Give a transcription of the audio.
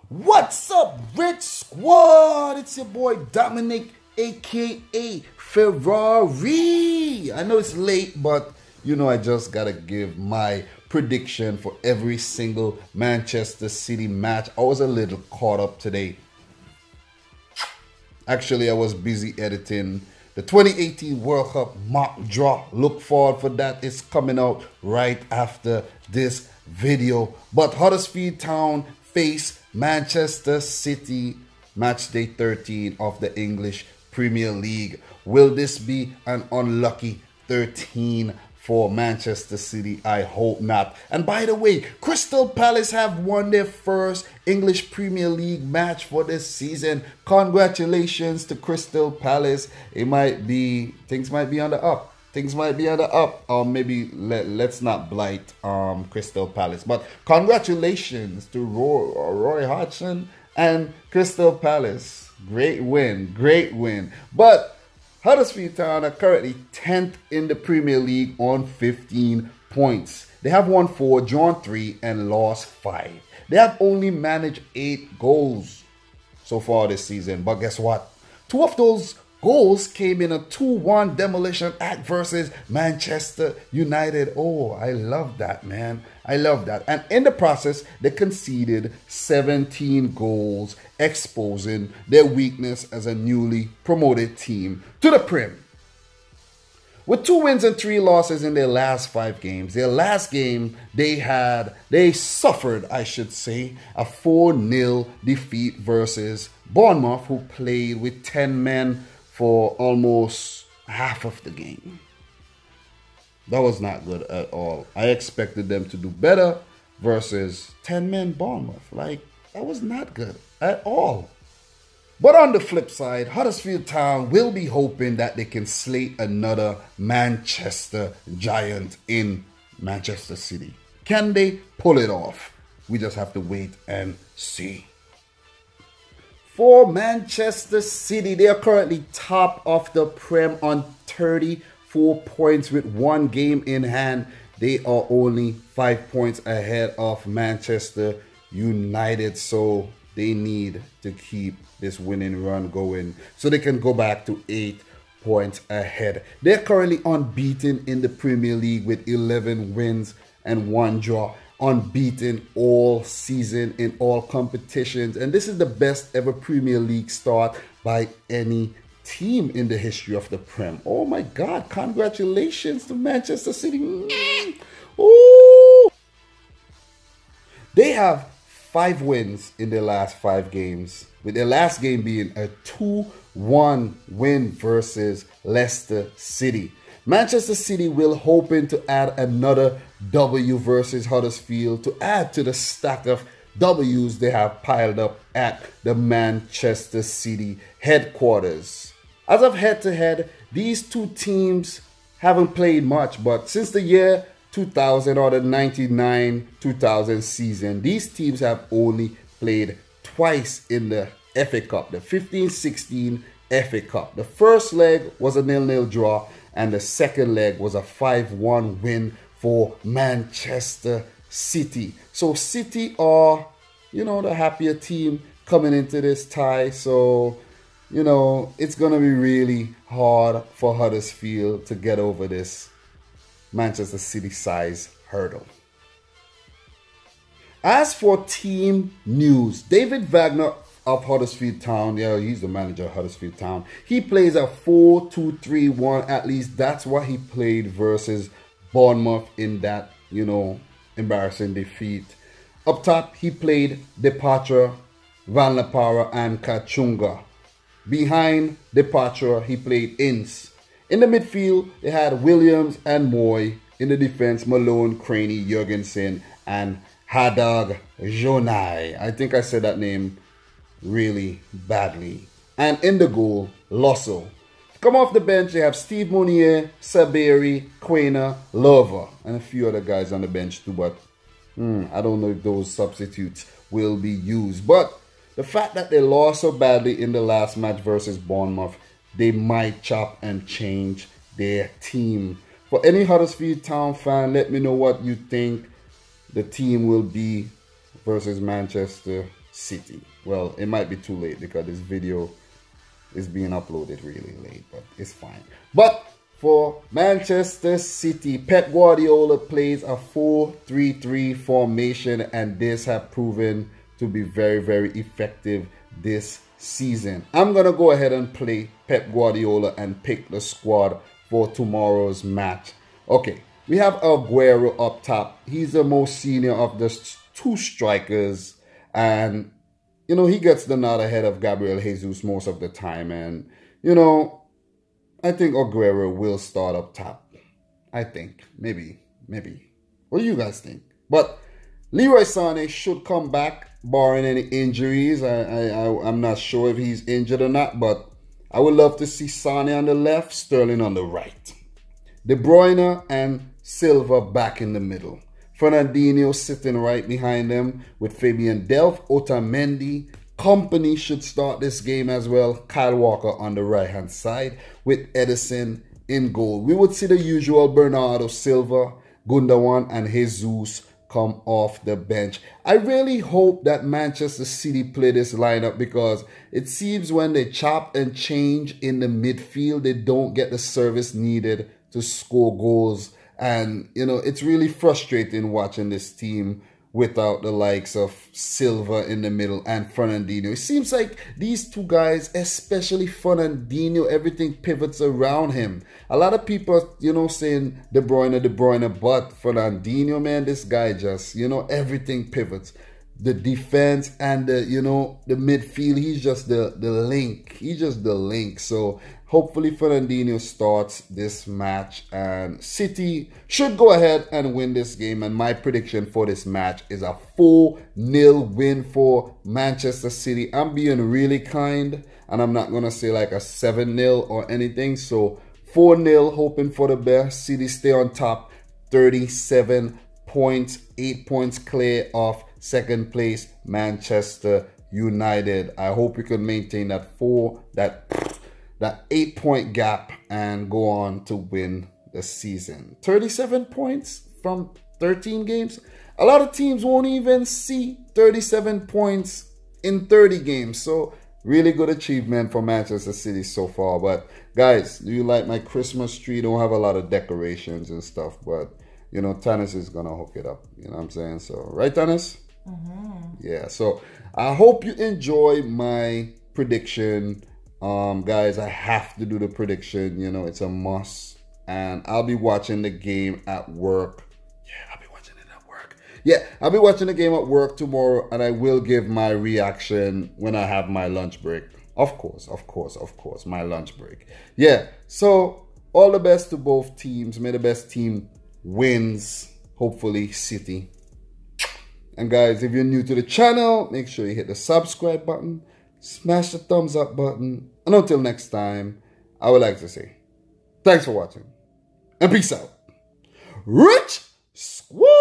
What's up, Rich Squad? It's your boy Dominic, aka Ferrari. I know it's late, but I just gotta give my prediction for every single Manchester City match. I was a little caught up today. Actually, I was busy editing the 2018 World Cup mock draw. Look forward for that. It's coming out right after this video. But Huddersfield Town face Manchester City, match day 13 of the English Premier League. Will this be an unlucky 13 for Manchester City? I hope not. And by the way, Crystal Palace have won their first English Premier League match for this season. Congratulations to Crystal Palace. Things might be on the up. Things might be on the up. Or maybe let's not blight Crystal Palace. But congratulations to Roy Hodgson and Crystal Palace. Great win. Great win. But Huddersfield Town are currently 10th in the Premier League on 15 points. They have won 4, drawn 3, and lost 5. They have only managed 8 goals so far this season. But guess what? 2 of those goals came in a 2-1 demolition act versus Manchester United. Oh, I love that, man. I love that. And in the process, they conceded 17 goals, exposing their weakness as a newly promoted team to the Prem. With 2 wins and 3 losses in their last 5 games. Their last game, they suffered, I should say, a 4-0 defeat versus Bournemouth, who played with 10 men for almost half of the game. That was not good at all. I expected them to do better versus 10 men Bournemouth. That was not good at all. But on the flip side, Huddersfield Town will be hoping that they can slay another Manchester giant in Manchester City. Can they pull it off? We just have to wait and see. For Manchester City, they are currently top of the Prem on 34 points with 1 game in hand. They are only 5 points ahead of Manchester United, so they need to keep this winning run going so they can go back to 8 points ahead. They're currently unbeaten in the Premier League with 11 wins and 1 draw. Unbeaten all season in all competitions. And this is the best ever Premier League start by any team in the history of the Prem. Oh my God, congratulations to Manchester City. Ooh. They have 5 wins in their last 5 games, with their last game being a 2-1 win versus Leicester City. Manchester City will hoping to add another W versus Huddersfield to add to the stack of W's they have piled up at the Manchester City headquarters. As of head-to-head, these 2 teams haven't played much, but since the year 2000 or the 99-2000 season, these teams have only played twice in the FA Cup, the 15-16 FA Cup. The first leg was a 0-0 draw, and the second leg was a 5-1 win for Manchester City. So City are, the happier team coming into this tie. So, it's going to be really hard for Huddersfield to get over this Manchester City size hurdle. As for team news, David Wagner of Huddersfield Town, he's the manager of Huddersfield Town. He plays a 4-2-3-1. At least that's what he played versus Bournemouth in that, embarrassing defeat. Up top, he played Departure, Van Lapara, and Kachunga. Behind Departure, he played Ince. In the midfield, they had Williams and Moy. In the defense, Malone, Craney, Jurgensen, and Hadag Jonai. I think I said that name really badly. And in the goal, Losso. Come off the bench, they have Steve Monier, Saberi, Quainer, Lover, and a few other guys on the bench too, but I don't know if those substitutes will be used. But the fact that they lost so badly in the last match versus Bournemouth, they might chop and change their team. For any Huddersfield Town fan, let me know what you think the team will be versus Manchester City. Well, it might be too late because this video is being uploaded really late, but it's fine. But for Manchester City, Pep Guardiola plays a 4-3-3 formation, and this has proven to be very, very effective this season. I'm going to go ahead and play Pep Guardiola and pick the squad for tomorrow's match. Okay, we have Aguero up top. He's the most senior of the two strikers, and you know, he gets the nod ahead of Gabriel Jesus most of the time. And, you know, I think Aguero will start up top. I think. Maybe. What do you guys think? But Leroy Sané should come back, barring any injuries. I'm not sure if he's injured or not, but I would love to see Sané on the left, Sterling on the right. De Bruyne and Silva back in the middle. Fernandinho sitting right behind them with Fabian Delph, Otamendi. Company should start this game as well. Kyle Walker on the right-hand side with Edison in goal. We would see the usual Bernardo Silva, Gundogan, and Jesus come off the bench. I really hope that Manchester City play this lineup because it seems when they chop and change in the midfield, they don't get the service needed to score goals. And, you know, it's really frustrating watching this team without the likes of Silva in the middle and Fernandinho. It seems like these two guys, especially Fernandinho, everything pivots around him. A lot of people, you know, saying De Bruyne, but Fernandinho, man, this guy just, you know, everything pivots. The defense and the, you know, the midfield, he's just the link. He's just the link. So hopefully Fernandinho starts this match and City should go ahead and win this game. And my prediction for this match is a 4-0 win for Manchester City. I'm being really kind and I'm not going to say like a 7-0 or anything. So 4-0, hoping for the best. City stay on top, 37 points, 8 points clear of second place Manchester United. I hope we can maintain that 8-point gap and go on to win the season. 37 points from 13 games. A lot of teams won't even see 37 points in 30 games. So really good achievement for Manchester City so far. But guys, do you like my Christmas tree? Don't have a lot of decorations and stuff, but you know, Tannis is gonna hook it up. You know what I'm saying? So right, Tannis? Yeah, so I hope you enjoy my prediction. Guys, I have to do the prediction. You know, it's a must. And I'll be watching the game at work. Yeah, I'll be watching it at work. Yeah, I'll be watching the game at work tomorrow. And I will give my reaction when I have my lunch break. Of course, my lunch break. Yeah, so all the best to both teams. May the best team wins. Hopefully, City. And guys, if you're new to the channel, make sure you hit the subscribe button, smash the thumbs up button. And until next time, I would like to say thanks for watching and peace out. Rich Squad!